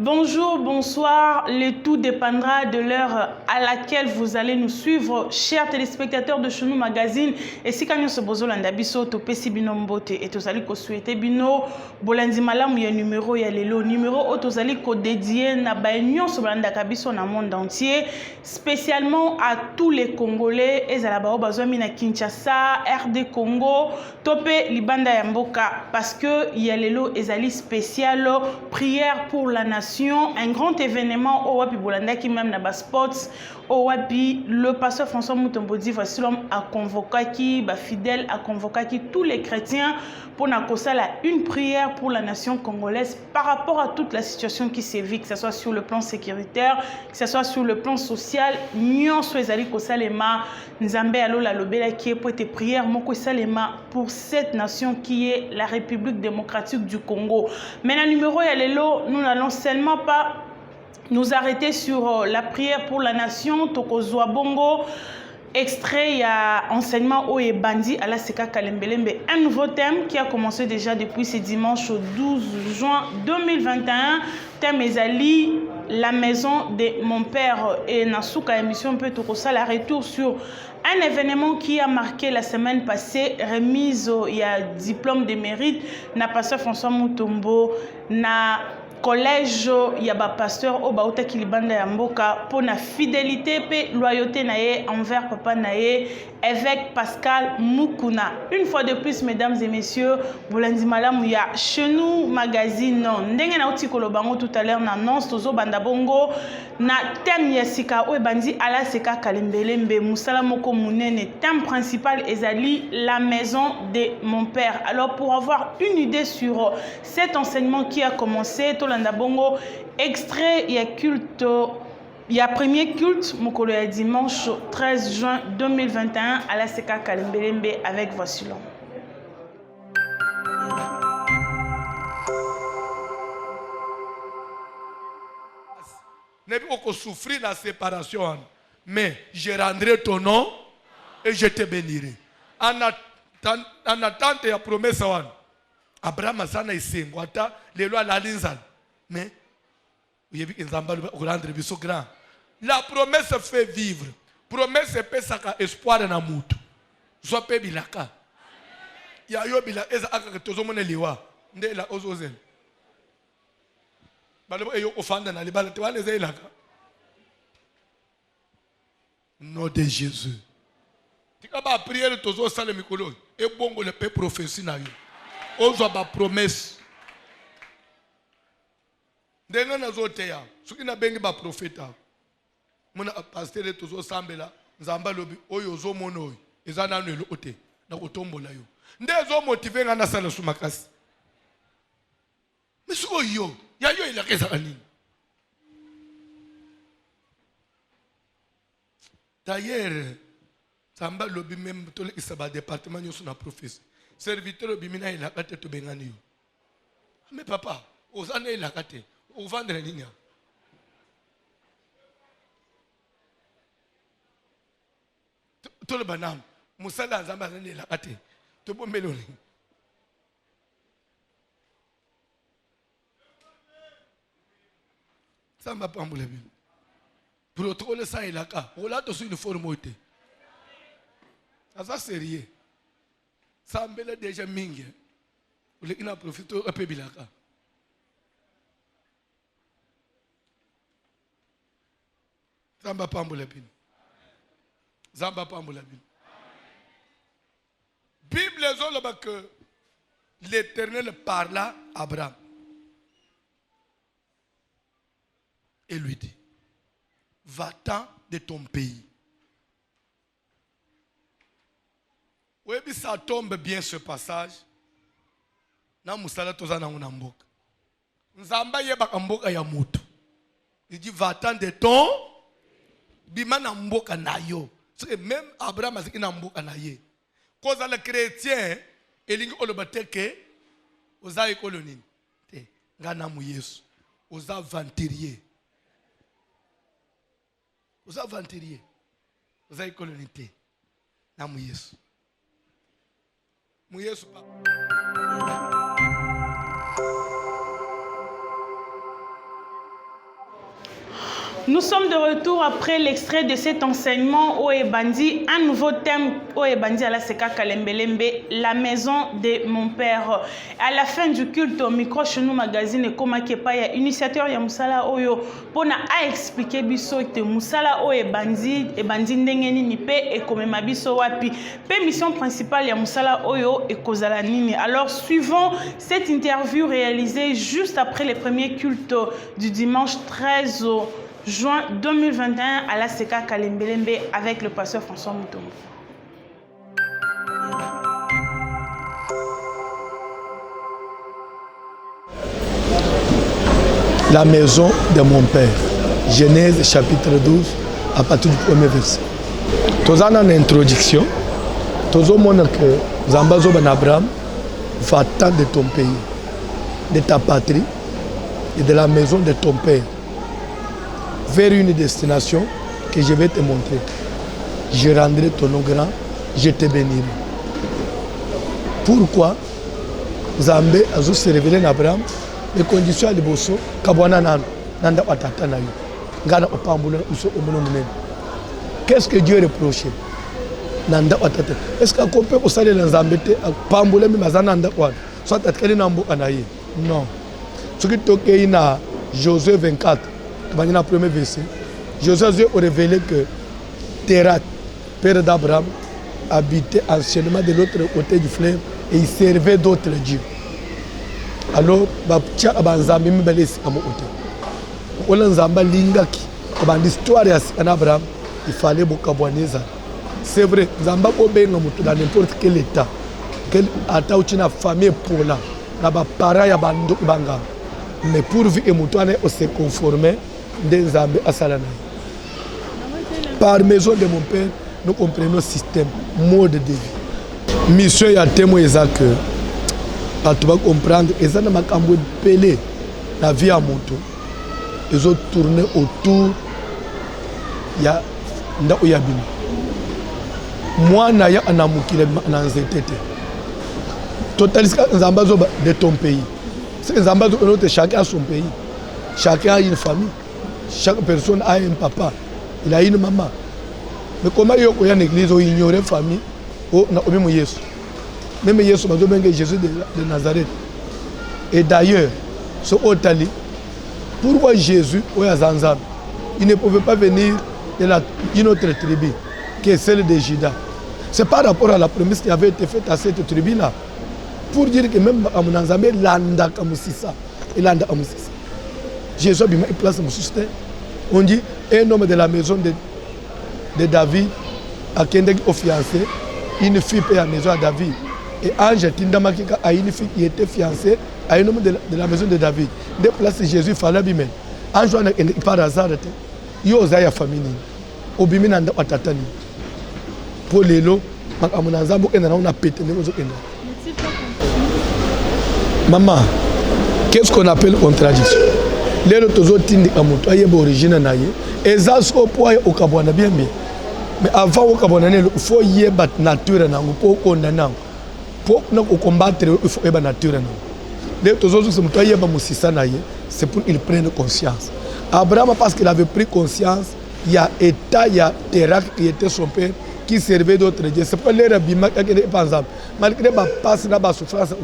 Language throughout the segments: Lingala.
Bonjour, bonsoir, le tout dépendra de l'heure à laquelle vous allez nous suivre, chers téléspectateurs de Chonou Magazine. Et si quand nous sommes bozolanda biso to pesi bino mbote et tozali ko souhaiter bino bolandi malamu ya numéro ya lelo numéro tozali ko dédié na ba nyonso bolanda kabiso na monde entier, spécialement à tous les Congolais ezala ba bazwami na Kinshasa, RD Congo, topé libanda ya mboka parce que ya lelo ezali spécial prière pour la nation. Un grand événement au Wapi Bolanda qui même na sports au Wapi le pasteur François Mutombodi voici l'homme a convoqué qui fidèle a convoqué qui tous les chrétiens pour une prière pour la nation congolaise par rapport à toute la situation qui se vit, que ce soit sur le plan sécuritaire, que ce soit sur le plan social. Nyon soezali ko salema nzambe alola lobela qui est pour être prière moko salema pour cette nation qui est la République démocratique du Congo. Maintenant numéro ya lelo nous n'allons seulement pas nous arrêter sur la prière pour la nation tokozwa bongo extrait, il y a enseignement au Bandi à la Seka Kalembelembe, un nouveau thème qui a commencé déjà depuis ce dimanche au 12 juin 2021. Thème Ezali, la maison de mon père. Et Nasuka émission peut tout la retour sur un événement qui a marqué la semaine passée, remise il y a diplôme de mérite, na pasteur François Mutombo, na collège yaba pasteur au Baouta Kilibanda ya mboka pour na fidélité et loyauté naé envers papa naé évêque Pascal Mukuna. Une fois de plus, mesdames et messieurs, bolandi malamu ya Chonou Magazine ndenge na uti kolobango tout à l'heure na annonce tozo banda bongo na thème ya sika o bandi ala seka kalembelembe musala moko munene. Thème principal ezali la maison de mon père. Alors pour avoir une idée sur cet enseignement qui a commencé tolanda bongo extrait ya culte. Il y a premier culte, Mokolo ya dimanche 13 juin 2021 à la Seka Kalembelembe avec Vassilon. Ne peux pas souffrir la séparation, mais je rendrai ton nom et je te bénirai. En attente de la promesse, Abraham a dit les lois la linzan. Mais la promesse fait vivre. Promesse fait espoir dans l'amour. Soit pe bilaka. Ya yo bila eza aka tozo mona liwa. Nde la ozozel. Balo eyo ofanda na libala te wale zelaka. Nom de Jésus. Tika ba prière tozo sala mikolo. E bongo le pe prophétie na yo. Ozo ba promesse. Ndenga na zote ya suki na bengi ba profeta muna pasteur tozo sambela nzamba lobi oyo zo mono oyo ezana nelo ote na kotombola yo ndezo motiver nga na sala sumakasi misuko yo ya yo ilakeza kanini. D'ailleurs nzamba lobi même tole isaba département nyoso na prophétie serviteur lobi mina ilakate to bengani yo mais papa ozana ilakate ou vendre la ligne. Tout le banam, Moussala Zamazane la kate, tout bon méloni. Ça m'a pas emboulé. Protocole ça et la cas, on l'a tous une formalité. Ça c'est sérieux. Ça m'belle déjà mingue. Vous l'avez n'a profité un peu bilaka. Zamba Pamboulabin. Zamba Pamboulabin. Bible est que l'Éternel parla à Abraham. Et lui dit, va-t'en de ton pays. Oui, ça tombe bien ce passage. Na musala tozana unamboka. Nzamba yeba kamboka ya mutu. Il dit, va-t'en de ton bimana mboka na yo. Même Abraham a dit na mboka na ye. Cause le chrétien elingi olobate oza ekolonini te ngana mu Yesu oza venturier. Oza venturier. Oza ekolonini te na mu Yesu. Mu Yesu pa. Nous sommes de retour après l'extrait de cet enseignement au Ebandi, un nouveau thème au Ebandi à la Seka Kalembelembe, la maison de mon père. À la fin du culte au micro Chenou Magazine et Koma Kepaya, initiateur ya Musala Oyo, pona a expliqué biso te Musala o Ebandi ndengeni ni pe et comme mabiso wapi. Pe mission principale ya Musala Oyo et Kozala Nini. Alors suivons cette interview réalisée juste après les premiers cultes du dimanche 13 juin 2021 à la Seka Kalembelembe avec le pasteur François Mutombo. La maison de mon père. Genèse chapitre 12 à partir du premier verset. Tous en introduction, tous au monde que Zambazo Ben Abraham va-t'en de ton pays, de ta patrie et de la maison de ton père vers une destination que je vais te montrer. Je rendrai ton nom grand, je te bénirai. Pourquoi Zambé a se révélé à Abraham les conditions de Bosso, Kabwana Nanda Watata Nayo, Gana Opambula, Uso Omonomene. Qu'est-ce que Dieu reprochait? Nanda Watata. Est-ce qu'on peut aussi aller dans Zambé, Pambula, Mazananda Wat, soit à Kelinambo Anaye? Non. Ce qui est dans Josué 24, dans le premier verset, Josué a révélé que Térat, père d'Abraham, habitait anciennement de l'autre côté du fleuve et il servait d'autres dieux. Alors, Nzambe mibelesi kamo ote. Ola Nzamba lingaki, l'histoire d'Abraham, il fallait bokabwaneza. C'est vrai, Nzamba obenga mutu dans n'importe quel état. Quel état où tu as famille pour là, na ba para ya bando banga. Mais pourvu que mutu ane se conformer de Nzambe asalana. Par maison de mon père, nous comprenons le système, mode de vie. Mission ya témoin que tu vas comprendre, et ça n'a pas pelé la vie à moto. Ils ont tourné autour de Nda Oyabini. Moi, je suis un amouki dans ZTT. Totalement, de ton pays. Chacun a son pays. Chacun a une famille. Chaque personne a un papa. Il a une maman. Mais comment il y a une église où il ignore la famille? Même Jésus, Jésus de Nazareth. Et d'ailleurs, ce Otali, pourquoi Jésus, il ne pouvait pas venir d'une autre tribu, qui est celle de Juda. C'est par rapport à la promesse qui avait été faite à cette tribu-là. Pour dire que même à mon Nzambe, Landa Kamusisa, Landa Kamusisa. Jésus a mis place à mon système. On dit, un homme de la maison de David, à Kendek au fiancé, une fille paie à la maison à David. Et Ange Tindamakika a une fille qui était fiancée à un homme de la maison de David. De place Jésus, il fallait bien. Ange par hasard, il y a une famille. Obimi nanda watatani. Pour les lots, on a pété. Maman, qu'est-ce qu'on appelle contradiction? Les autres tindi amuto aye origine naie. Et ça au poids au Kabwana bien bien. Mais avant au Kabwana il faut y battre nature nango pour condamner. Pour combattre, il faut la nature. C'est pour qu'ils prennent conscience. Abraham, parce qu'il avait pris conscience, il y a État, il y a Térak qui était son père, qui servait d'autres dieux. C'est pas les rabbins, malgré la passe, la souffrance,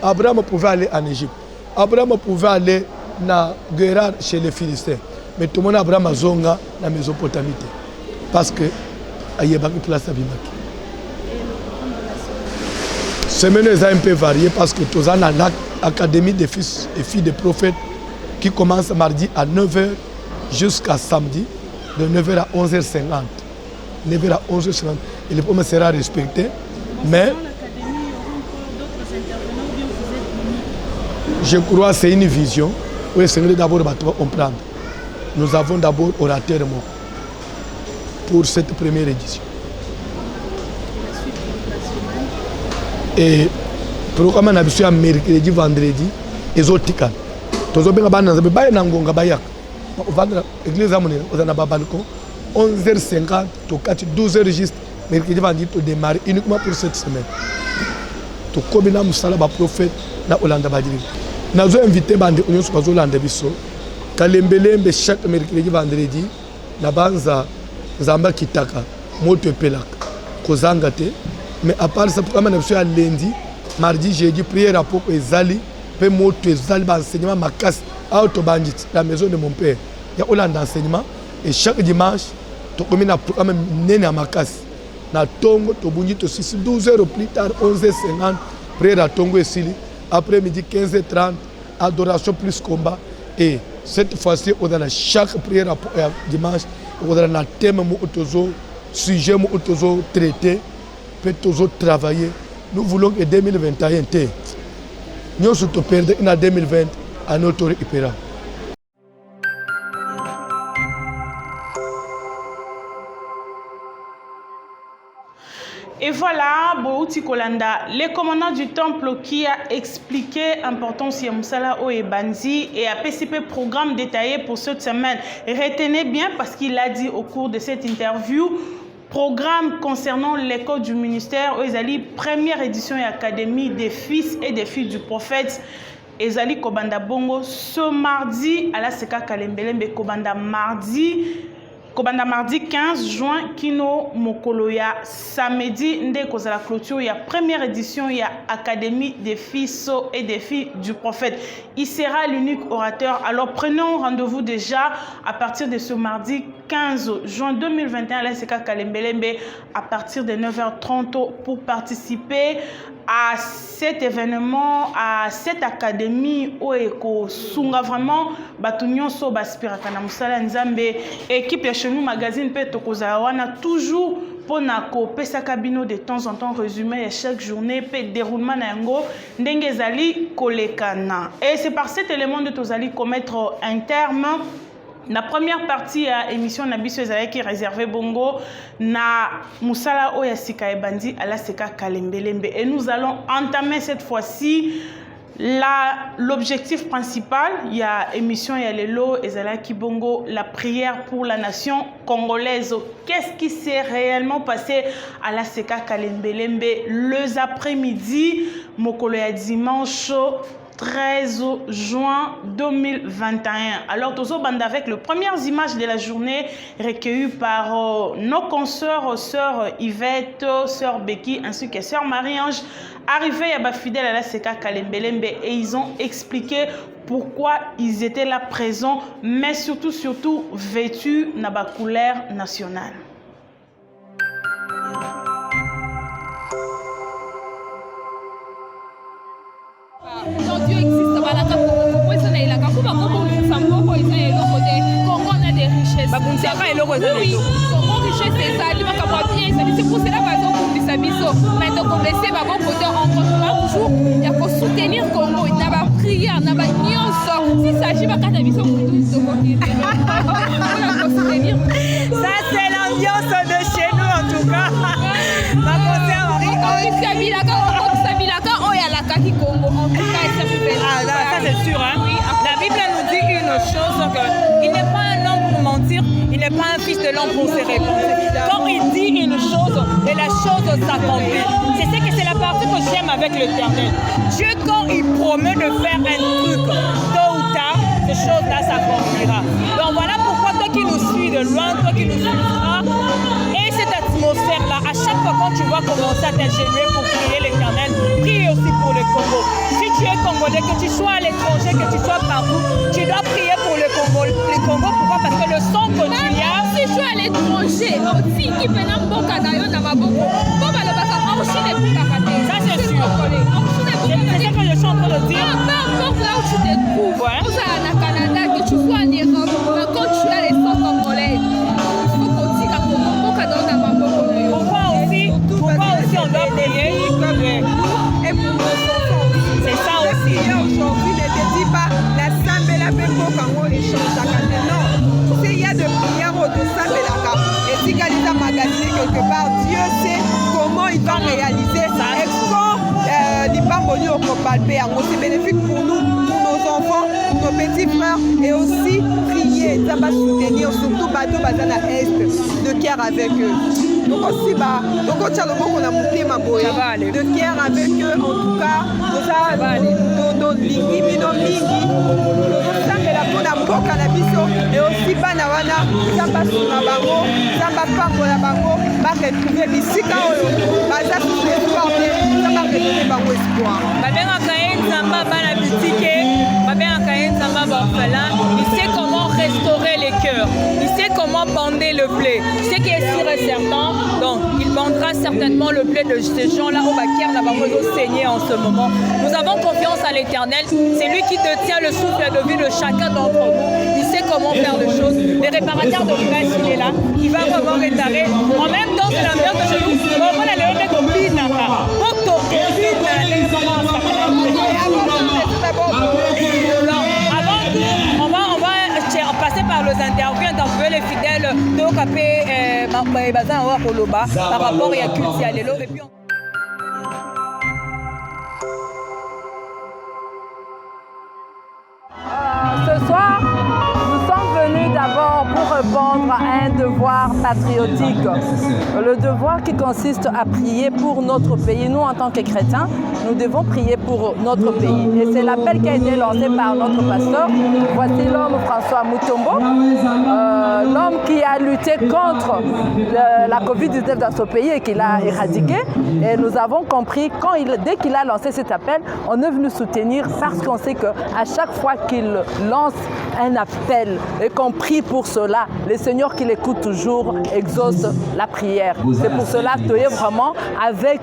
Abraham pouvait aller en Égypte. Abraham pouvait aller dans Guérard chez les Philistins. Mais tout le monde Abraham a zonga dans la Mésopotamie. Parce que il y a une place à Bimaki. Ce menu est un peu varié parce que tous en l'académie des fils et filles des prophètes qui commence mardi à 9h jusqu'à samedi, de 9h à 11h50. 9h à 11h50. Et le premier sera respecté. Mais je crois que c'est une vision où le Seigneur d'abord va comprendre. Nous avons d'abord orateur pour cette première édition. Et le programme a été mercredi, vendredi, et les autres. Tous les gens l'église a 11h50, 12h juste, mercredi, vendredi, to démarrer uniquement pour cette semaine. Tout comme nous avons prophète na Olanda Badiri. Nous avons invité Bandi Union Sobazo Landabiso Kalembelembe chaque mercredi vendredi na banza zamba kitaka moto pelaka kozanga te mais à part ça programme na biso ya lundi mardi jeudi prière à poko ezali pe moto ezali ba enseignement makasi auto bandit la maison de mon père ya olanda enseignement et chaque dimanche to komi na programme nene makasi na tongo to bungi to 12 heures plus tard 11h50 prière à tongo esili après midi 15h30 adoration plus combat et cette fois-ci on a chaque prière à dimanche on a un thème où sujet où on traiter peut travailler. Nous voulons que 2021 nous sommes perdus en 2020 à notre récupération. Et voilà, Bouti Kolanda, le commandant du temple qui a expliqué l'importance de Moussala Oebandi et a participé au programme détaillé pour cette semaine. Et retenez bien parce qu'il a dit au cours de cette interview, programme concernant l'école du ministère, Ezali, première édition et académie des fils et des filles du prophète. Ezali Kobanda Bongo, ce mardi, à la Seka Kalembelembe Kobanda mardi 15 juin, Kino Mokoloya, samedi, ndeko za la clôture, il y a première édition, il y a Académie des fils et des filles du prophète. Il sera l'unique orateur. Alors prenons rendez-vous déjà à partir de ce mardi 15 juin 2021 à la SK Kalembelembe à partir de 9h30 pour participer à cet événement, à cette académie où Eko Sunga vraiment Batunion So Baspira Kana Musala Nzambe équipe chez nous magazine Peto Kozawana toujours pour nako pesa kabino de temps en temps résumé chaque journée pe déroulement na yango ndenge zali kolekana et c'est par cet élément de tozali commettre un terme. La première partie à l'émission Nabiso qui est réservée bongo na Moussala Oya Sika Ebandi à la Seka Kalembelembe. Et nous allons entamer cette fois-ci l'objectif principal. Il y a émission, il y a les lots, et Zalaki Bongo, la prière pour la nation congolaise. Qu'est-ce qui s'est réellement passé à la Seka Kalembelembe le après-midi, Mokoloya dimanche 13 juin 2021. Alors, Tozo Bande avec les premières images de la journée recueillies par nos consoeurs, sœur Yvette, sœur Becky ainsi que sœur Marie-Ange, arrivés à Bafidèle à la Seka Kalembelembe et ils ont expliqué pourquoi ils étaient là présents, mais surtout vêtus dans la couleur nationale. Dieu existe, voilà, quand on peut s'en aller là, quand on va comprendre ça, on peut essayer le côté, quand on a des richesses. Oui, comment richesse c'est ça, il va capable bien, c'est pour cela par exemple pour les abisso. Maintenant qu'on essaie va bon côté encore toujours, il y a faut soutenir Congo, il n'a pas prié, il n'a pas nyonso. Si ça s'agit pas quand abisso pour tout ce côté. On faut soutenir. Ça c'est l'ambiance de chez nous en tout cas. Ma concert ça c'est sûr, hein? Oui, la Bible nous dit une chose, qu'il n'est pas un homme pour mentir, il n'est pas un fils de l'homme pour se répondre. Quand il dit une chose, et la chose s'accomplit. C'est la partie que j'aime avec l'Éternel. Dieu, quand il promet de faire un truc, tôt ou tard, ces choses-là s'accomplira. Donc voilà pourquoi toi qui nous suis de loin, toi qui nous suivras, et cette atmosphère-là, à chaque fois quand tu vas commencer à t'ingénuer pour prier l'Éternel, prie aussi pour le Congo. Si tu es Congolais, que tu sois à l'étranger, que tu sois partout, tu dois prier pour le Congo. Le Congo, pourquoi? Parce que le son que tu as... Si je suis à l'étranger, aussi, qui peut n'a pas qu'à dans ma bouche, ça c'est sûr. C'est ça que je suis en train de dire. Peu importe là où tu te trouves, que tu sois au Canada, que tu sois en Europe, quand tu as les sons congolais, il faut qu'on dise dans ma bouche. Pourquoi aussi on doit prier? Et pour nos enfants, c'est ça aussi. Aujourd'hui, ne te dis pas la Sambela Bembo Kango échange à non. Il y a de prières au Sambelaka. Et si Galisa magasiné quelque part, Dieu sait comment il va réaliser ça. Et quand l'Ibamboli au Kopalpé, c'est bénéfique pour nous, pour nos enfants, pour nos petits frères, et aussi prier, ça va soutenir surtout Bateau Bazana Est de cœur avec eux. tokosiba tokotia loboko na motema boye de guerre avec eux. En tout cas tolingi bino mingi tozosambela mpona mboka na biso e aussi bana wana nzambe asunga bango nzambe apambola bango baretrouve bisika oyo baza sous espoir te nzambe aredone bango espoir. Babengaka ye nzambe bana bitike, babengaka ye nzambe baorphelin. Il sait comment restaurer les cœurs, il sait comment bander le blé. Ce qui est sûr et certain, donc il bandera certainement le blé de ces gens-là au Bakir n'a pas saigner en ce moment. Nous avons confiance à l'Éternel, c'est lui qui détient le souffle de vie de chacun d'entre nous. Il sait comment faire les choses. Le réparateur de grâce, il est là, il va vraiment réparer. En même temps, c'est la mère de chez nous. On va aller au combine. On va passer par les interviewer les fidèles de Okapé par rapport à Kulti Alelo. Et puis ce soir, nous sommes venus d'abord pour répondre à un devoir patriotique. Le devoir qui consiste à prier pour notre pays. Nous, en tant que chrétiens, nous devons prier pour notre pays. Et c'est l'appel qui a été lancé par notre pasteur. Voici l'homme François Mutombo, l'homme qui a lutté contre la Covid-19 dans ce pays et qui l'a éradiqué. Et nous avons compris, dès qu'il a lancé cet appel, on est venu soutenir parce qu'on sait qu'à chaque fois qu'il lance un appel et qu'on prie pour cela, le Seigneur qui l'écoute toujours exauce la prière. C'est pour cela que vraiment, avec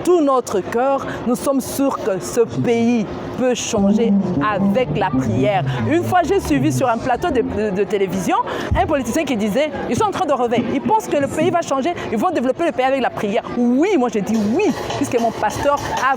tout notre cœur, nous sommes sûrs que ce pays peut changer avec la prière. Une fois, j'ai suivi sur un plateau de télévision un politicien qui disait, ils sont en train de rêver, ils pensent que le pays va changer, ils vont développer le pays avec la prière. Oui, moi j'ai dit oui, puisque mon pasteur a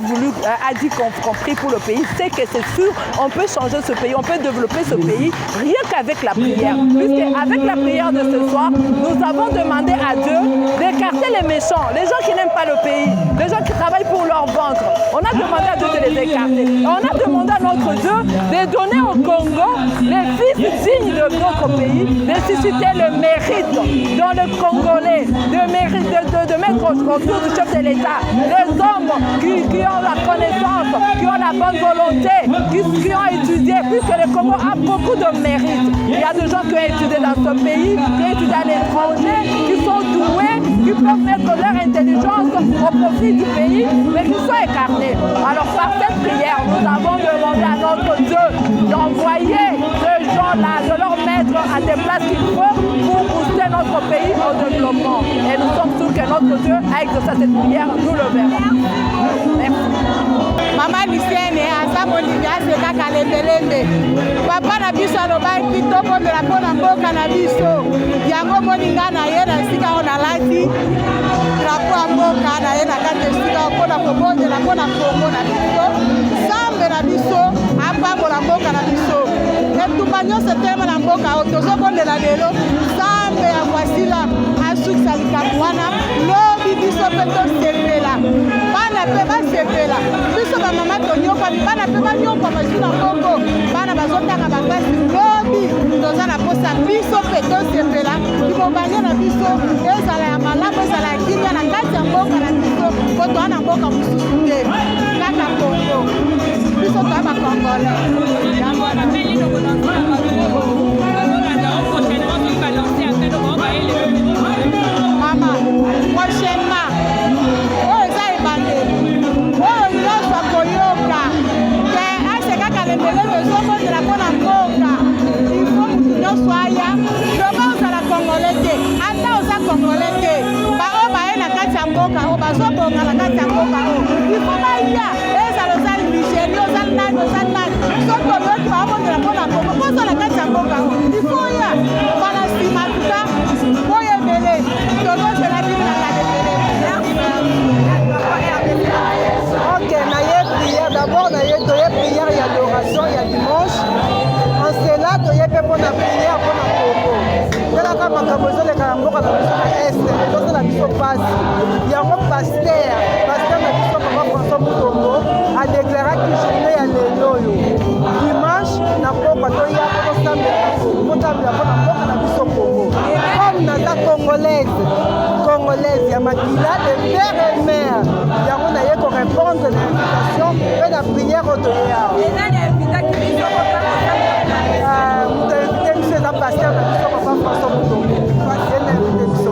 dit qu'on prie pour le pays, c'est que c'est sûr, on peut changer ce pays, on peut développer ce pays rien qu'avec la prière. Puisque avec la prière de ce soir, nous avons demandé à Dieu d'écarter les méchants, les gens qui n'aiment pas le pays, les gens qui travaillent pour leur ventre. On a demandé à Dieu de les écarter. On a demandé à notre Dieu de donner au Congo les fils dignes de notre pays, de susciter le mérite dans le Congolais, de mettre autour du chef de l'État les hommes qui ont la connaissance, qui ont la bonne volonté, qui ont étudié, puisque le Congo a beaucoup de mérite. Il y a des gens qui ont étudié dans ce pays, qui ont étudié à l'étranger, qui sont doués, qui peuvent mettre leur intelligence au profit du pays, mais qui sont écartés. Alors par cette prière, nous avons demandé à notre Dieu d'envoyer ces gens-là, de leur mettre à des places qu'il faut pour booster notre pays au développement. Et nous sommes sûrs que notre Dieu, avec cette prière, nous le verrons. Merci. Mama Lucienne, Asa Moninga, c'est kaka lembelembe. Papa na biso aloba kitoko mela pona mboka na biso. Yango Moninga na ye na sika ona lati. Drapo ya mboka na ye na kati sika pona kobondela pona Kongo na biso. Sambe na biso apambola mboka na biso. Etumba nyonso tema na mboka oyo tozobondela lelo. Sambe ya Wasila asukisa likambo wana. Lobi biso mpe tosepela. Bana mpe basepela. Biso bamama tonyokami bana mpe banyokwa bazwi na Kongo. Bana bazotanga bakasi lobi toza na posa biso mpe tosepela. Libombanie na biso ezala ya malamu ezala ya kimia na kati ya mboka na biso po toa na mboka mosusu te kaka Kongo. Biso toa bakongolais. Mama, prochainement, oyo eza ebandeli oyo nyonso akoyoka ke aseka kalembelelo ezobondela mpona mboka ifo mutu nyonso aya loba ozala kongole te ata oza kongole te baoyo baye na kati ya mboka oyo bazobonga na kati ya mboka oyo ifo baya ezala ozali nigérie ozali nani ozali nani soki oyoki baobondela mpona kongo mpo oza na kati ya mboka oyo ifo oya bana nsima tuta oyo ebele tolozela bino na kalembele. Ok, naye prière, d'abord naye toye prière ya adoration ya dimanche. En cela toye pe pona prière pona Congo. Telaka makambo ezoleka na mboka na biso na este, tozala biso pasi. Yango pasteur na biso Papa François Mutombo a déclaraki journée ya lelo oyo. Dimanche na pokwa toya kotambela mpona mboka na biso Congo. Comme naza congolaise congolaise ya makila de père et mère yango naye korépondre na invitation mpe na prière oyo toye awa moto invité biso eza paster na biso papa François Mutombo ye na invité biso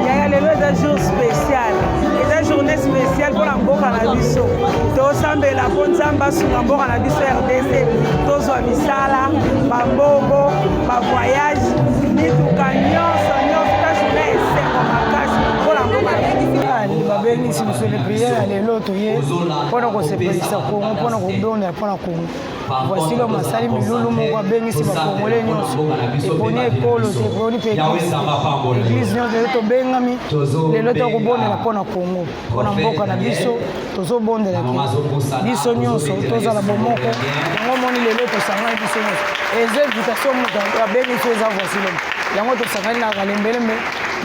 yaya lelo eza jour spécial eza journée spéciale mpona mboka na biso tosambela mpo nzambe asunga mboka na biso RDC tozwa misala bambongo bavoyage mituka nyonso ta journée esengo makasi mpona mboka babengisi biso le priere ya lelo toye mpona kosepelisa kongo mpona kobondela mpona kongo voici lo masali milulu moko abengisi bakongole nyonso eponi ekolo te eponi mpe eglise nyonso lelo tobengami lelo tokobondela mpona kongo mpona mboka na biso tozobondelaki biso nyonso tozala bomoko yango moni lelo tosangani biso nyonso eza invitation moto abengisi eza voici lo yango tosangani na kalembelembe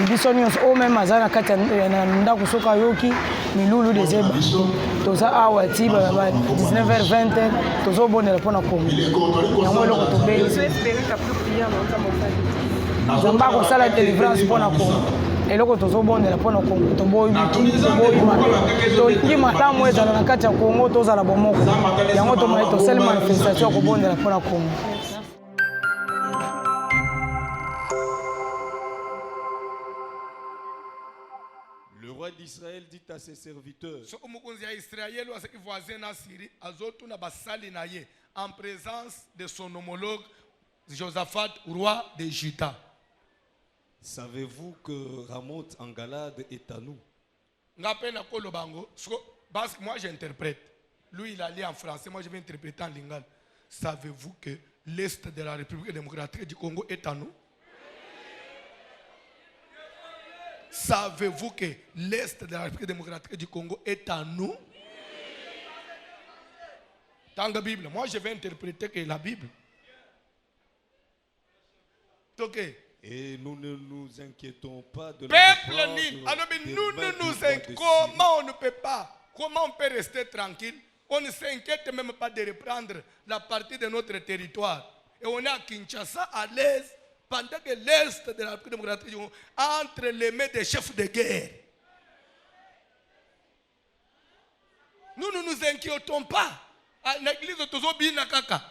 biso nyonso oyo meme aza na kati na ndako soki ayoki milulu dezeba toza awa ti 19h20 tozobondela mpona kongo yango eloko tobengisi nzambe akosala délivrance mpona kongo eloko tozobondela mpona kongo toboyima tolingi malamu ezala na kati ya kongo tozala bomoko yango tomai tosali manifestation ya kobondela mpona kongo. Le roi d'Israël dit à ses serviteurs, en présence de son homologue Josaphat, roi de Juda. savez-vous que Ramoth en Galade est à nous? Moi j'interprète. Lui il a lu en français, moi je vais interpréter en lingala. Savez-vous que l'Est de la République démocratique du Congo est à nous? Savez-vous que l'Est de la République démocratique du Congo est à nous? Dans la Bible, moi je vais interpréter que la Bible. Ok. Et nous ne nous inquiétons pas de Peuple Nil. Alors nous ne nous inquiétons. Comment on ne peut pas? Comment on peut rester tranquille? On ne s'inquiète même pas de reprendre la partie de notre territoire. Et on est à Kinshasa à l'aise. Pendant que l'Est de la République démocratique du Congo entre les mains des chefs de guerre. Nous ne nous inquiétons pas. À l'église de Tozobina Kaka.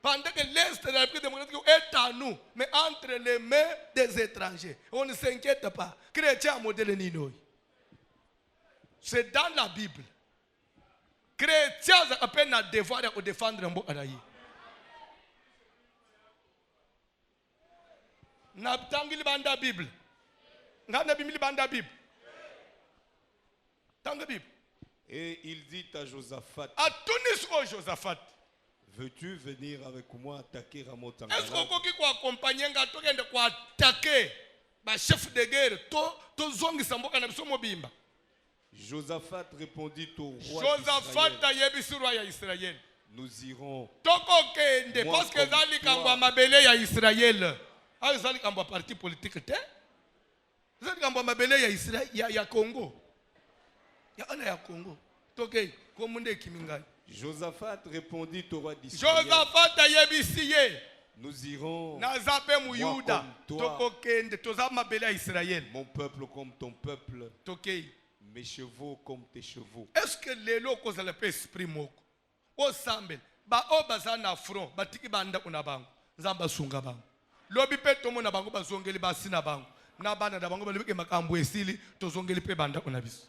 Pendant que l'Est de la République démocratique est à nous, mais entre les mains des étrangers. On ne s'inquiète pas. Chrétien modèle Ninoï. C'est dans la Bible. Chrétien a peine à devoir de défendre un bon araï. N'abtangili banda Bible. N'abna bimili banda Bible. Tanga Bible. Et il dit à Josaphat, à Tunis au Josaphat, veux-tu venir avec moi attaquer Ramoth en Galade? Est-ce qu'on peut accompagner un gâteau qui va attaquer le chef de guerre? To zongi samboka na biso mobimba. Josaphat répondit au roi d'Israël. Nous irons. Toko kende parce que zali kangwa mabele ya Israël. Ah zali kangwa parti politique te. Zali kangwa mabele ya Israël ya Congo. Ya ana ya Congo. Toke komunde kimingai. Josaphat répondit au roi d'Israël. Josaphat ayebisiye. Nous irons. Nazape mu Yuda. Toko kende toza mabele ya Israël. Mon peuple comme ton peuple. Toke. Mes chevaux comme tes chevaux. Est-ce que les locaux ont le esprit moko? O sambel, ba o bazana front, ba tiki banda kuna bango. Nzamba sunga bango. Lobi pe tomo na bango bazongeli basina bango. Na bana da bango balibike makambo esili tozongeli pe banda kuna biso.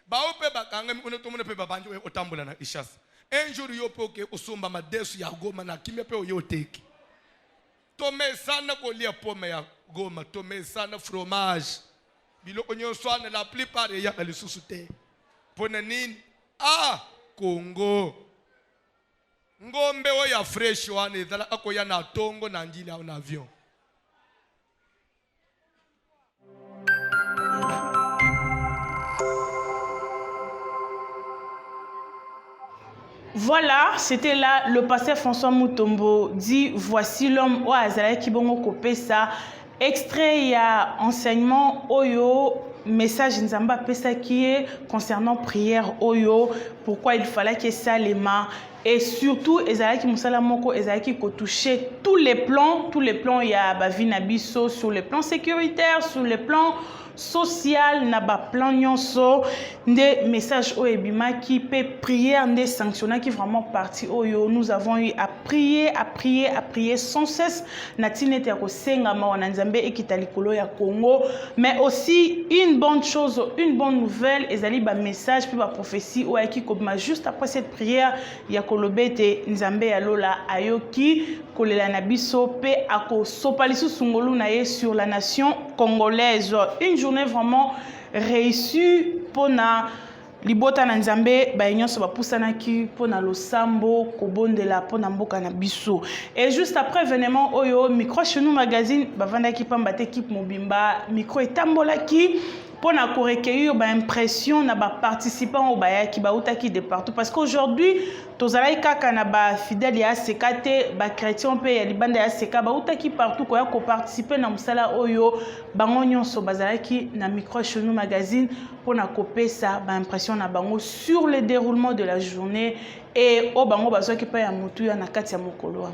Ba o pe bakanga mi kuna tomo na pe babandi otambola na Ishasa. Un jour yo pe oke usumba madesu ya Goma na kimya pe oyo teki. Tome sana ko lia pome ya Goma, tome sana fromage. Biloko nyoswana la plupart ya lisusu te. Pona nini? Ah, Congo. Ngombe o ya fresh wana ezala akoya na tongo na njili au na avion. Voilà, c'était là le pasteur François Mutombo dit voici l'homme au Azala qui bongo kopesa extrait ya enseignement oyo message Nzamba Pesaki concernant prière Oyo, pourquoi il fallait que ça les mains. Et surtout, Ezalaki Moussala Moko, Ezalaki ko toucher tous les plans, il y a Bavinabiso sur le plan sécuritaire, sur le plan social, na ba plan nyonso, des messages au Ebima qui peut prier, des sanctions qui vraiment parti Oyo. Nous avons eu à prier sans cesse. Natine te ko senga ma wana Nzambe ekitalikolo ya Congo, mais aussi une bonne chose, une bonne nouvelle, ezali ba message puis ba prophétie o qui comme juste après cette prière ya kolobete Nzambe ya lola ayoki kolela na biso pe ako sopalisu sungolu na ye sur la nation congolaise. Une journée vraiment réussie pour na libota na Nzambe ba nyonso ba pusana ki pour na losambo kobondela pour na mboka na biso. Et juste après événement oyo micro chez nous magazine ba vanda ki pamba équipe mobimba micro etambola ki pour na recueillir ba impression na ba participants au baya ki ba utaki de partout parce qu'aujourd'hui tozalai kaka na ba fidèle ya sekate ba chrétien pe ya libanda ya seka ba utaki partout ko ya ko participer na musala oyo bango nyonso bazalaki na micro chez nous magazine pour na kopesa ba impression na bango sur le déroulement de la journée et o bango bazwaki pa ya mutu ya na kati ya mokolo wa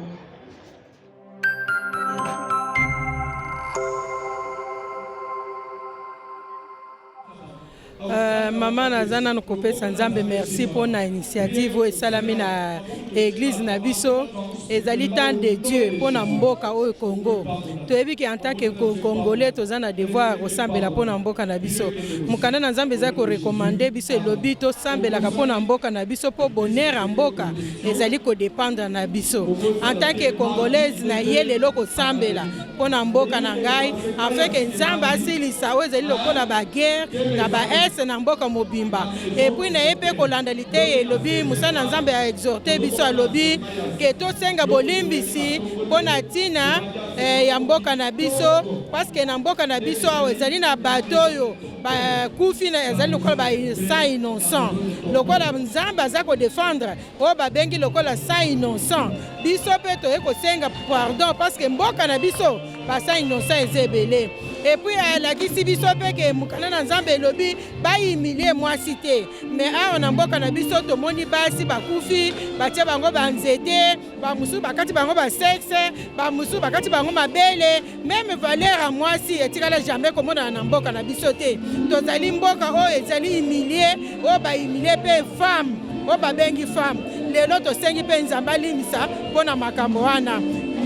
Maman nazana nokopesa Nzambe merci pour na initiative et salami na église na biso ezali temps de Dieu pour na mboka au Congo. Toyebi ki en tant que Congolais tozana devoir kosambela pour na mboka na biso. Mukanda na Nzambe za ko recommander biso lobi to sambela ka pour na mboka na biso pour bonheur en mboka ezali ko dépendre na biso. En tant que Congolaise na yele loko sambela pour na mboka na ngai afin que Nzambe asilisa o ezali lokola ba guerre na ba na mboka mobimba et puis na yepe kolandalité et lobi musana Nzambe a exhorté biso lobi que to senga bolimbisi pona tina ya mboka na biso parce que na mboka na biso ezali na batoyo ba kufi na ezali lokola ba sa innocent lokola Nzambe aza ko défendre o ba bengi lokola sa innocent biso pe to ko senga pardon parce que mboka na biso ba sa innocent ezebele. Et puis la kisi biso pe ke mukana na Nzambe lobi ba humilier moi cité mais a on mboka na biso to moni basi bakufi batia bango banzete ba musu bakati bango ba sexe ba musu bakati bango mabele même valeur à moi si etikala jamais comme na mboka na biso te tozali mboka o ezali humilier o ba humilier pe femme o ba bengi femme lelo to sengi pe Nzamba limisa pona makambo wana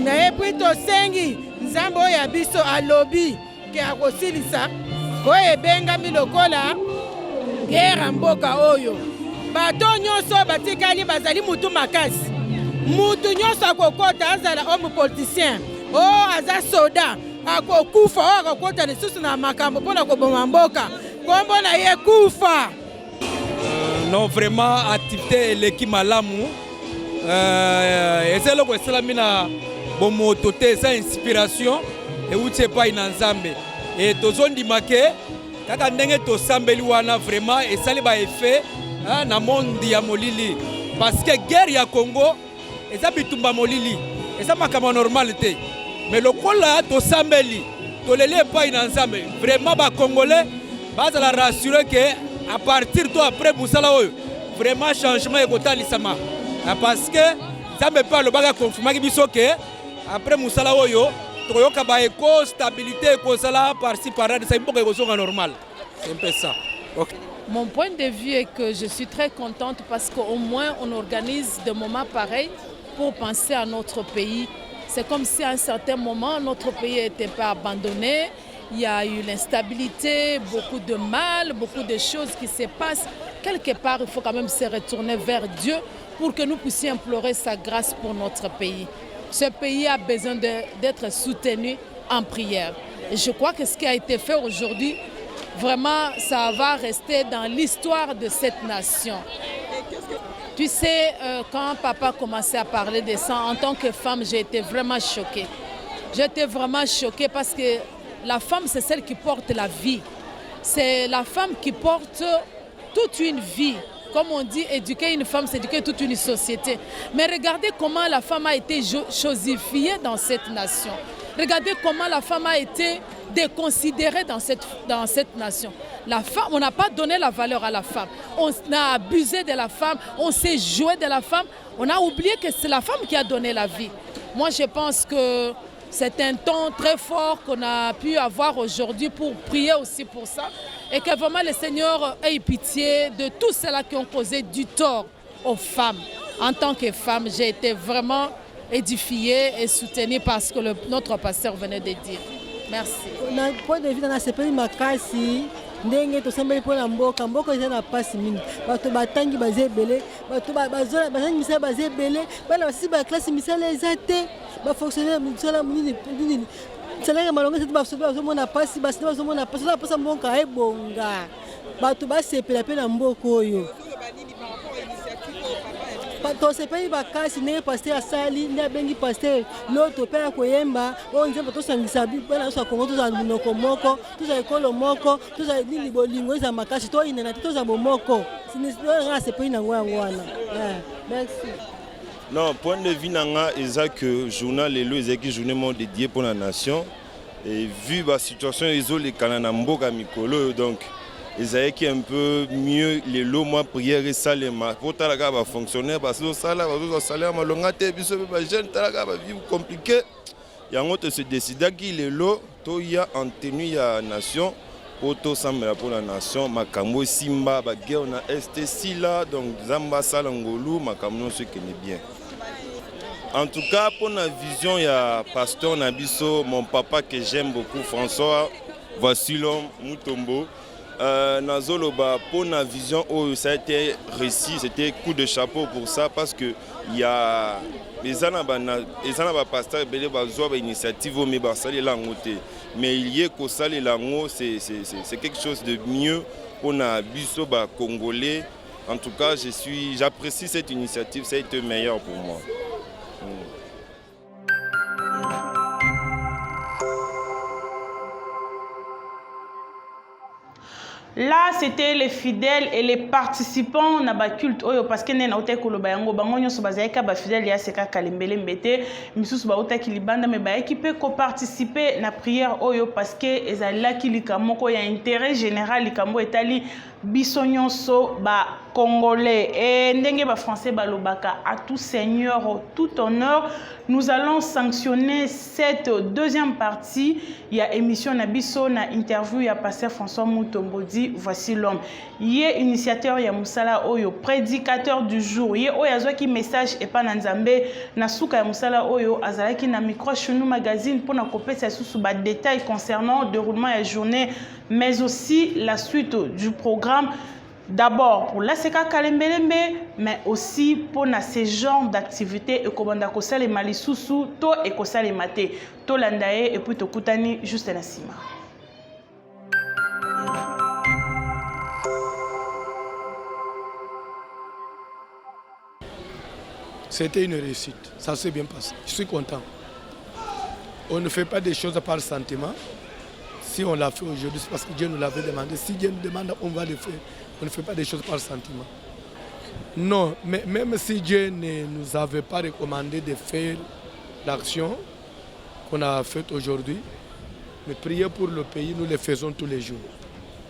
na puis to sengi Nzambe o ya biso alobi ke akosilisa koye bengami lokola guerre mboka oyo bato nyonso batikali bazali mutu makasi mutu nyonso akokota azala homme politicien o aza soda akokufa o akokota lisusu na makambo mpona koboma mboka kombo na ye kufa. Non vraiment activité eleki malamu ezaloko esalami na bomoto te eza inspiration euti epai na Nzambe e tozondima ke kaka ndenge tosambeli wana vraiment esali ba effet na monde ya molili parce que guerre ya Congo eza bitumba molili eza makambo normal te mais lokola tosambeli toleli epai na Nzambe vraiment ba Congolais bazala rassurer que à partir de après musala oyo vraiment changement ekotalisama parce que Nzambe pa lobaka confirmer biso ke après musala oyo toyoka ba éco stabilité kozala par-ci par-là c'est mboka ekozonga normal. C'est un peu ça. Okay. Mon point de vue est que je suis très contente parce qu'au moins on organise des moments pareils pour penser à notre pays. C'est comme si à un certain moment notre pays n'était pas abandonné. Il y a eu l'instabilité, beaucoup de mal, beaucoup de choses qui se passent. Quelque part, il faut quand même se retourner vers Dieu pour que nous puissions implorer sa grâce pour notre pays. Ce pays a besoin d'être soutenu en prière. Et je crois que ce qui a été fait aujourd'hui, vraiment, ça va rester dans l'histoire de cette nation. Tu sais, quand papa commençait à parler de ça, en tant que femme, j'ai été vraiment choquée. J'étais vraiment choquée parce que la femme, c'est celle qui porte la vie. C'est la femme qui porte toute une vie. Comme on dit, éduquer une femme, c'est éduquer toute une société. Mais regardez comment la femme a été chosifiée dans cette nation. Regardez comment la femme a été déconsidérée dans cette nation. La femme, on n'a pas donné la valeur à la femme. On a abusé de la femme, on s'est joué de la femme. On a oublié que c'est la femme qui a donné la vie. Moi, je pense que c'est un temps très fort qu'on a pu avoir aujourd'hui pour prier aussi pour ça. Et que vraiment le Seigneur ait pitié de tous ceux-là qui ont causé du tort aux femmes. En tant que femme, j'ai été vraiment édifiée et soutenue parce que notre pasteur venait de dire. Merci. ndenge tosambeli mpona mboka eza na pasi mingi bato batangi baza ebele bato bazangi misala baza ebele bana basisi baklase misala eza te bafonctionnaire misala nini salaire malonga ete bazomona pasi basina bazomona pasi oza baposa mboka ebonga bato basepela mpe na mboka oyo tosepeli bakasi ndenge paster asali nde abengi paster loto mpe ya koyemba oyo nzembo tosangisa bana nyonso ya kongo tozala monoko moko tozala ekolo moko tozala nini bolingo ezala makasi toyinana te tozala bomoko asepeli nango yango wana. Merci. Non, point de vue nanga eza que journal lelo ezaki journée mo dédié pour la nation et vu la situation ezolekana na mboka mikolo donc ezalaki un peu mieux les lots moi prière et salema pour talaka ba fonctionnaire parce que ça là ba salaire malonga te biso ba jeune talaka ba vivre compliqué yango te se décida ki les lots to ya en tenue ya nation pour sambela pour la nation makambo simba ba guerre na STC là donc zamba salangolu makambo ce qui est bien. En tout cas pour la vision ya pasteur Nabiso mon papa que j'aime beaucoup François Vassilom Mutombo. Nazoloba pour la vision où ça a été réussi, c'était coup de chapeau pour ça parce que il y a les anaba pasteur belé bazoa ba initiative mais basali langote mais il y a que ça les lango c'est quelque chose de mieux pour na biso ba congolais. En tout cas, j'apprécie cette initiative, ça a été meilleur pour moi. Là, c'était les fidèles et les participants na ba culte oyo parce que nena ote koloba yango bango nyonso bazalika ba fidèles ya seka kalembele mbete misusu ba otaki libanda me ba équipe ko participer na prière oyo parce que ezalila kilika moko ya intérêt général likambo etali biso nyonso ba congolais et ndenge ba français ba lobaka à tout seigneur tout honneur. Nous allons sanctionner cette deuxième partie. Il y a émission na biso na interview ya pasteur François Mutombo dit voici l'homme. Yé initiateur ya musala oyo prédicateur du jour. Yé oyo azwaki message et pas na nzambe na suka ya musala oyo azalaki na micro Chenu magazine pour na kopesa susu ba détails concernant le déroulement ya journée mais aussi la suite du programme. D'abord pour la Seka Kalembelembe, mais aussi pour ce genre d'activité et comme on a kosa les malisusu, to et kosa les maté, to landae et puis to kutani juste la cima. C'était une réussite, ça s'est bien passé. Je suis content. On ne fait pas des choses par sentiment. Si on l'a fait aujourd'hui, c'est parce que Dieu nous l'avait demandé. Si Dieu nous demande, on va le faire. On ne fait pas des choses par sentiment. Non, mais même si Dieu ne nous avait pas recommandé de faire l'action qu'on a faite aujourd'hui, mais prier pour le pays, nous le faisons tous les jours.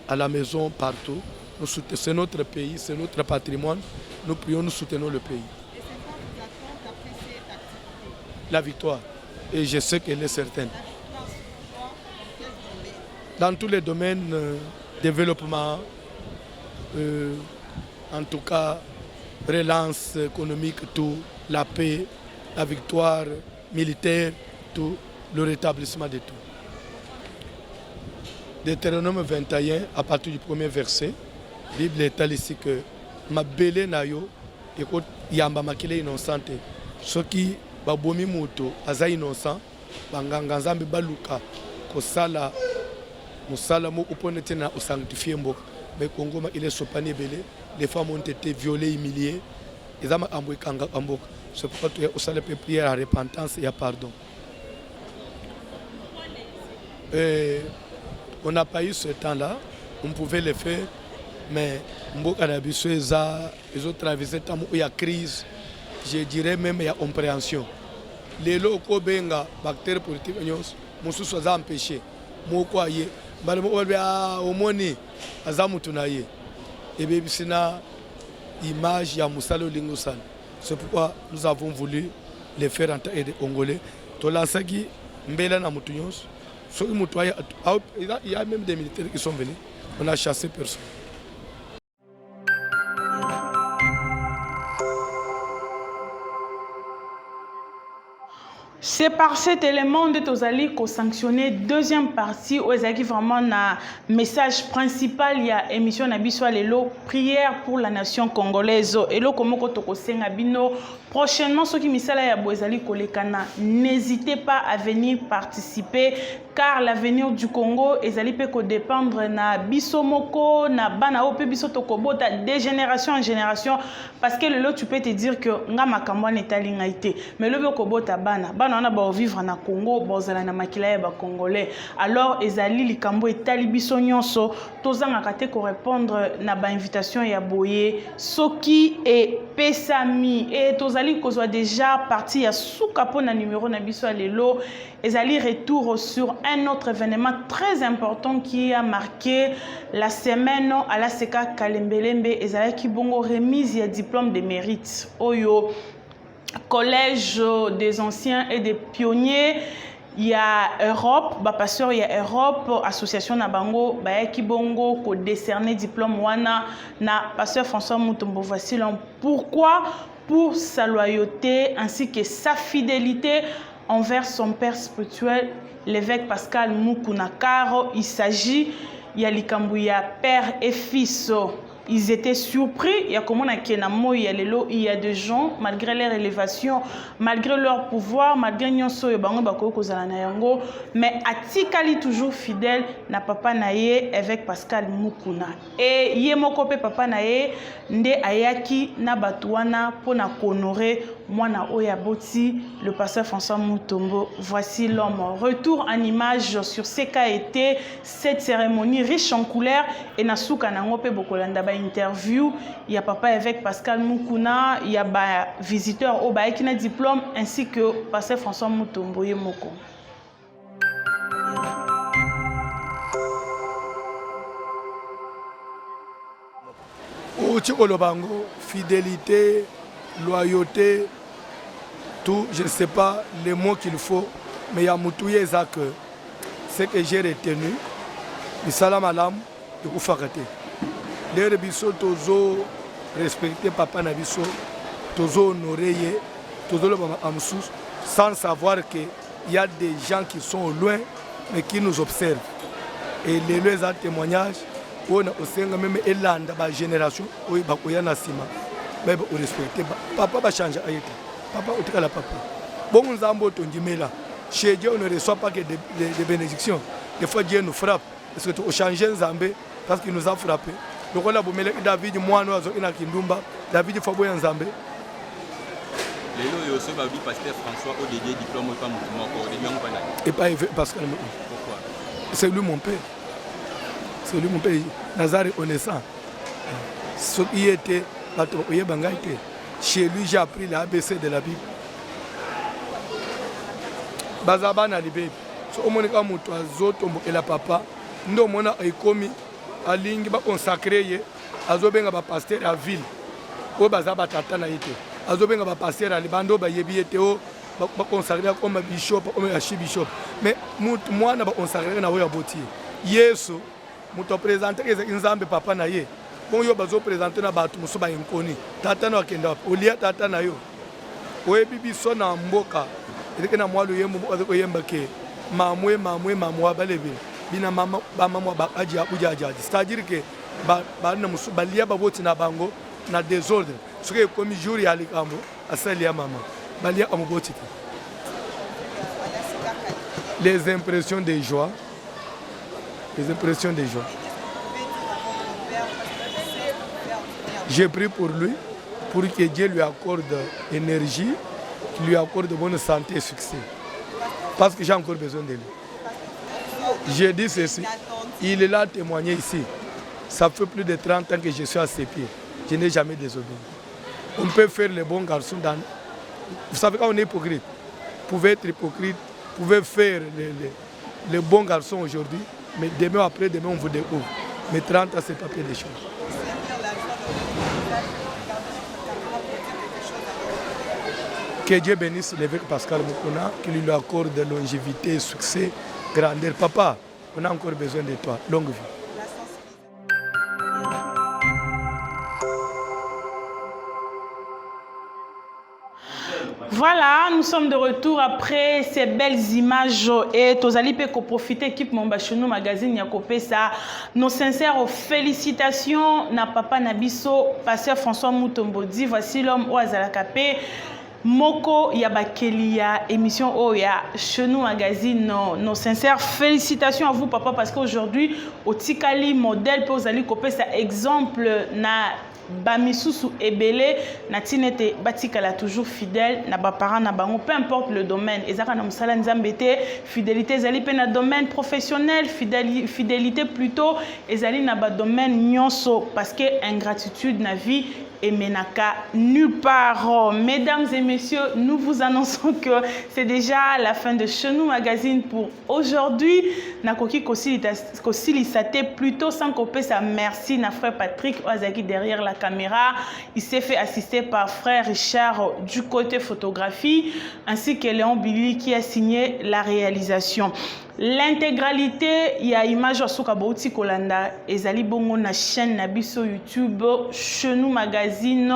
À la maison, partout. C'est notre pays, c'est notre patrimoine. Nous prions, nous soutenons le pays. La victoire. Et je sais qu'elle est certaine. Dans tous les domaines, développement, en tout cas, relance économique, tout, la paix, la victoire militaire, tout, le rétablissement de tout. Deutéronome 21, à partir du premier verset, la Bible est ici que ma belle nayo, écoute, yamba makile innocente, ce qui babomi muto, aza innocent, banganganzambe baluka, kosala, musala mo uponete na sanctifier mboka. Mais Congo, il est sopané belé, les femmes ont été violées, humiliées. Ils ont emboué Kanga Ambok. C'est pourquoi tu as aussi prière à repentance et à pardon. Et on n'a pas eu ce temps-là, on pouvait le faire, mais Mboka Nabiso, ils ont traversé un temps où il y a crise, je dirais même il y a compréhension. Les locaux benga, bactéries politiques, nous sommes empêchés. moko aye bale moko ba omoni azamutu na ye ebe bisina image ya musalo lingosana. C'est pourquoi nous avons voulu les faire en tant que Congolais. Tolasaki mbela na mutu nyonso. Il y a même des militaires qui sont venus. On a chassé personne. C'est par cet élément de Tozali qu'on sanctionné deuxième partie où il vraiment un message principal il y a émission Nabiso Lelo prière pour la nation congolaise et lo comme ko senga bino prochainement ceux qui misala ya bozali kolekana n'hésitez pas à venir participer car l'avenir du Congo ezali pe ko dépendre na biso moko na bana o pe biso tokobota de génération en génération parce que le lot tu peux te dire que nga makambo netali ngaité mais le ko bota bana on a vivre na Congo bozala na makila ya ba congolais alors ezali likambo etali biso nyonso tozanga kate ko répondre na ba invitation ya boye soki et pesami et tozali ko soit déjà parti ya suka pona numéro na biso lelo ezali retour sur un autre événement très important qui a marqué la semaine à la Seka Kalembelembe ezali ki bongo remise ya diplôme de mérite oyo collège des anciens et des pionniers, il y a Europe, pasteur il y a Europe, association Nabango, qui bongo ko décerner diplôme wana na pasteur François Mutombo Voici. Pourquoi? Pour sa loyauté ainsi que sa fidélité envers son père spirituel, l'évêque Pascal Mukuna. Car il s'agit il y a likambuya père et fils. Ils étaient surpris. Il y a comme on a kenamo, il y a des gens, malgré leur élévation, malgré leur pouvoir, malgré nyonso yobango bako kozala na yango, mais atikali toujours fidèle na papa naye avec Pascal Mukuna. Et yemoko pe papa naye nde ayaki na batuana pona honorer mwana oya boti le pasteur François Mutombo. Voici l'homme. Retour en image sur ce qu'a été cette cérémonie riche en couleurs et nasuka nango pe bokolanda ba interview, il y a papa avec Pascal Mukuna, il y a ba visiteur au ba ekina diplôme ainsi que pasteur François Mutombo yemoko. Bango, fidélité, loyauté, tout, je ne sais pas les mots qu'il faut, mais il y a Moutouye Zak, ce que j'ai retenu, le salam alam, de Koufarate. Les rebisso, tozo, respecter papa Nabiso, tozo honorer, tozo le Amsous, sans savoir qu'il y a des gens qui sont loin, mais qui nous observent. Et les leurs témoignages, on a aussi même élanda ba génération oyi bakoya na sima mais ba respecter papa ba changer ayete papa otika la papa bon nous ambo tondimela chez Dieu on ne reçoit pas que des bénédictions des fois Dieu nous frappe parce que on change Nzambe parce qu'il nous a frappé donc on a bomela David mwana azo ina kindumba David fabo ya Nzambe lelo yo so ba bi pasteur François au dédié diplôme pas moko de nyongo pana et pas parce que pourquoi c'est lui mon père. C'est lui mon père, Nazaré Onessan. Ce qui était, chez lui j'ai appris l'ABC de la Bible. Bazaba na libé. So omonika mutu azotombo et la papa. Ndo mona ekomi alingi ba consacré ye azobenga ba pasteur à ville. O bazaba tata na yete. Azobenga ba pasteur à libando ba yebi yete o ba consacré comme bishop comme archibishop. Mais mutu mwana ba consacré na oya boti. Yesu muto présenter que Nzambe papa na ye bon yo bazo présenter na batu muso ba inkoni tata na kenda olia tata na yo oye bibi so na mboka eleke na mwalo yembo ko yemba ke mamwe balebe bina mama ba mama ba aji abuja aji c'est-à-dire que ba na muso balia baboti na bango na désordre ce que comme jour ya likambo asali ya mama balia amoboti les impressions de joie. Les impressions des gens. J'ai prié pour lui, pour que Dieu lui accorde énergie, qu'il lui accorde bonne santé et succès. Parce que j'ai encore besoin de lui. J'ai dit ceci, il est là témoigner ici. Ça fait plus de 30 ans que je suis à ses pieds. Je n'ai jamais désobéi. On peut faire les bons garçons dans... Vous savez quand on est hypocrite, vous pouvez être hypocrite, vous pouvez faire le bon garçon aujourd'hui, mais demain après, demain on vous découvre. Mais 30 ans, c'est pas peu des choses. Que Dieu bénisse l'évêque Pascal Mukuna, qu'il lui accorde de longévité, succès, grandeur. Papa, on a encore besoin de toi. Longue vie. Voilà, nous sommes de retour après ces belles images et Tozali pe ko profiter équipe Mombachono magazine ya kopesa nos sincères félicitations na papa Nabiso pasteur François Mutombodi. Voici l'homme au Azalakape Moko Yabakeli ya émission Oya Chenou magazine. Nos sincères félicitations à vous papa parce qu'aujourd'hui au Tikali modèle pe ozali kopesa exemple na Bamisusu Ebele Natinete Batikala toujours fidèle na ba parents na bango peu importe le domaine ezaka na musala nzambete fidélité ezali pe na domaine professionnel fidélité plutôt ezali na ba domaine nyonso parce que ingratitude na vie et menaka nulle part. Mesdames et messieurs, nous vous annonçons que c'est déjà la fin de Chenou Magazine pour aujourd'hui. Nakoki Kosilisate plutôt sans couper sa merci na frère Patrick Oazaki derrière la caméra. Il s'est fait assister par frère Richard du côté photographie ainsi que Léon Billy qui a signé la réalisation. L'intégralité, il y a image à Soka Bauti Kolanda, ezali bongo na chaîne Nabiso YouTube, Chenou Magazine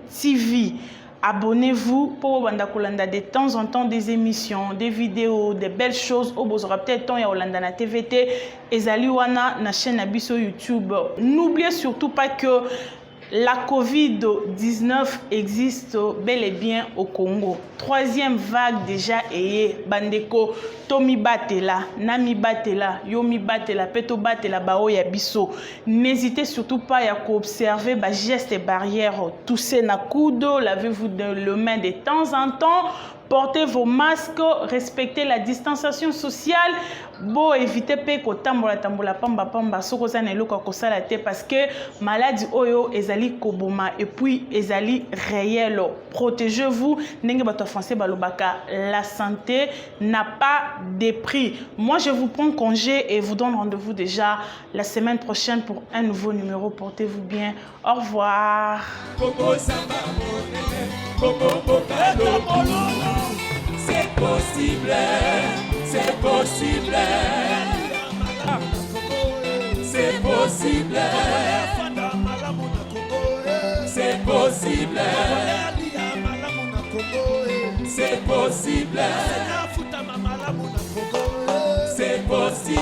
TV. Abonnez-vous pour Wanda Kolanda de temps en temps des émissions, des vidéos, des belles choses. Au beau aura peut-être temps ya Olanda na TVT, ezali wana na chaîne Nabiso YouTube. N'oubliez surtout pas que la Covid-19 existe bel et bien au Congo. Troisième vague déjà est Bandeko, Tomi Batela, Nami Batela, Yomi Batela, Peto Batela, Bao Yabiso. N'hésitez surtout pas à observer les gestes et barrières. Toussez na coude, lavez-vous le main de temps en temps. Portez vos masques, respectez la distanciation sociale. Bon, évitez pas que tambola pamba soko za nelo ko sala te parce que maladie oyo ezali koboma et puis ezali réel. Protégez-vous. Ndenge bato français balobaka, la santé n'a pas de prix. Moi je vous prends congé et vous donne rendez-vous déjà la semaine prochaine pour un nouveau numéro. Portez-vous bien. Au revoir. C'est possible, c'est possible, c'est possible, c'est possible, c'est possible, c'est possible, c'est possible,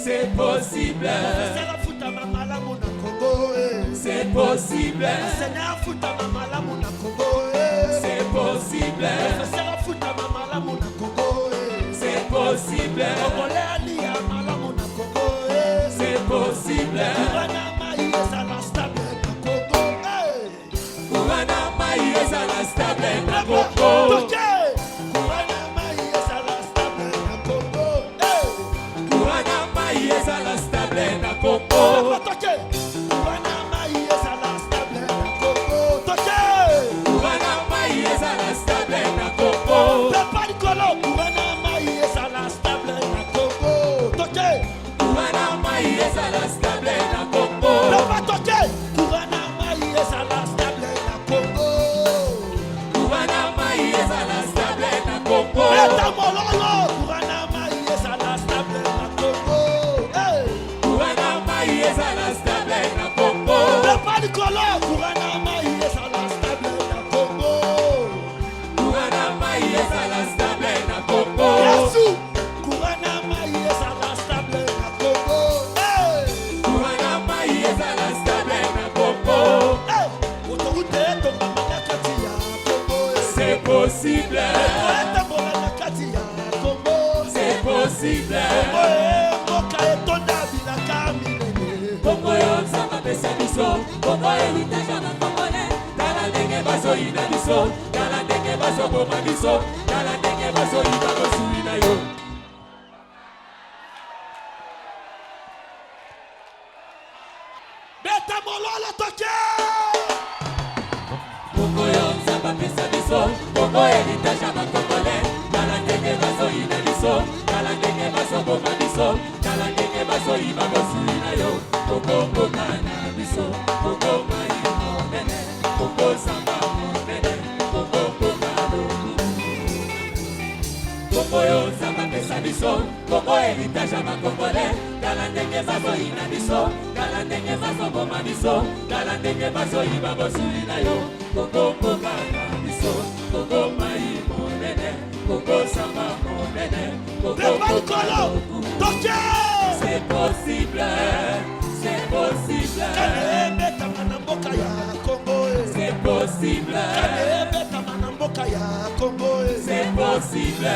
c'est possible. C'est possible. C'est possible. C'est possible. C'est possible. Beta Mololo toque! pesa biso Congo héritage ya bakongole tala ndenge bazoyina biso tala ndenge bazoboma biso tala ndenge bazoyiba bosuli na yo Congo mboka na biso Congo mai monene Congo samba monene Congo c'est possible c'est possible c'est possible c'est possible